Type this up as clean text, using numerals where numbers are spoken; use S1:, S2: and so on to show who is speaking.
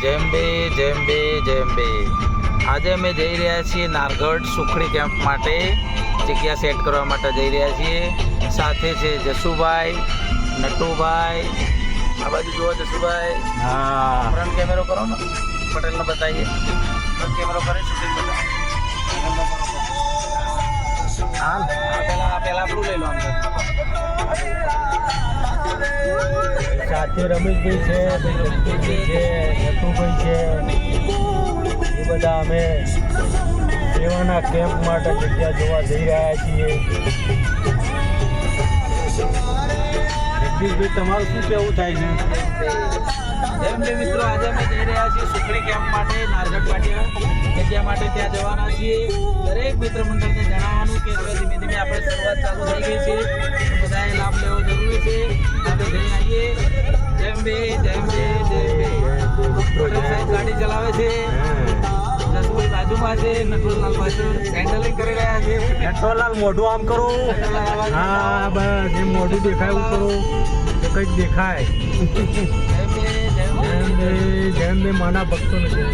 S1: જેમ બે આજે અમે જઈ રહ્યા છીએ નારગઢ સુખડી કેમ્પ માટે જગ્યા સેટ કરવા માટે જઈ રહ્યા છીએ. સાથે છે જસુભાઈ, નટુભાઈ. આ બાજુ જુઓ જસુભાઈ.
S2: હા,
S1: ફ્રન્ટ કેમેરો કરો ને, પટેલને બતાવીએ. ફ્રન્ટ કેમેરો કરે શૂટિંગ હા પેલા આપણું લઈ લો અંદર.
S2: સાથે રમેશભાઈ છે, રમેશભાઈ છે, નટુભાઈ છે, એ બધા અમે સેવાના કેમ્પ માટે જગ્યા જોવા જઈ રહ્યા છીએ. જગદીશભાઈ, તમારું શું કહેવું થાય છે?
S1: જેમ બે મિત્રો, આજે અમે જઈ રહ્યા છીએ સુખડી કેમ્પ માટે નારગઢ પાટિયા જગ્યા માટે ત્યાં જવાના છીએ. દરેક મિત્ર મંડળને જણાવવાનું કે હવે ધીમે ધીમે આપણે શરૂઆત ચાલુ થઈ ગઈ છે, બધાએ લાભ લેવો જરૂરી છે. આપણે જઈને આવીએ. જેમ બે પટેલ સાહેબ ગાડી ચલાવે છે, જસુભાઈ બાજુમાં છે, નટવરલાલ પાછળ હેન્ડલિંગ કરી રહ્યા છે.
S2: નટવરલાલ, મોઢું આમ કરો. હા, બસ એમ મોઢું દેખાય એવું કરો તો કંઈક દેખાય. જેમ બે માના ભક્તો નથી.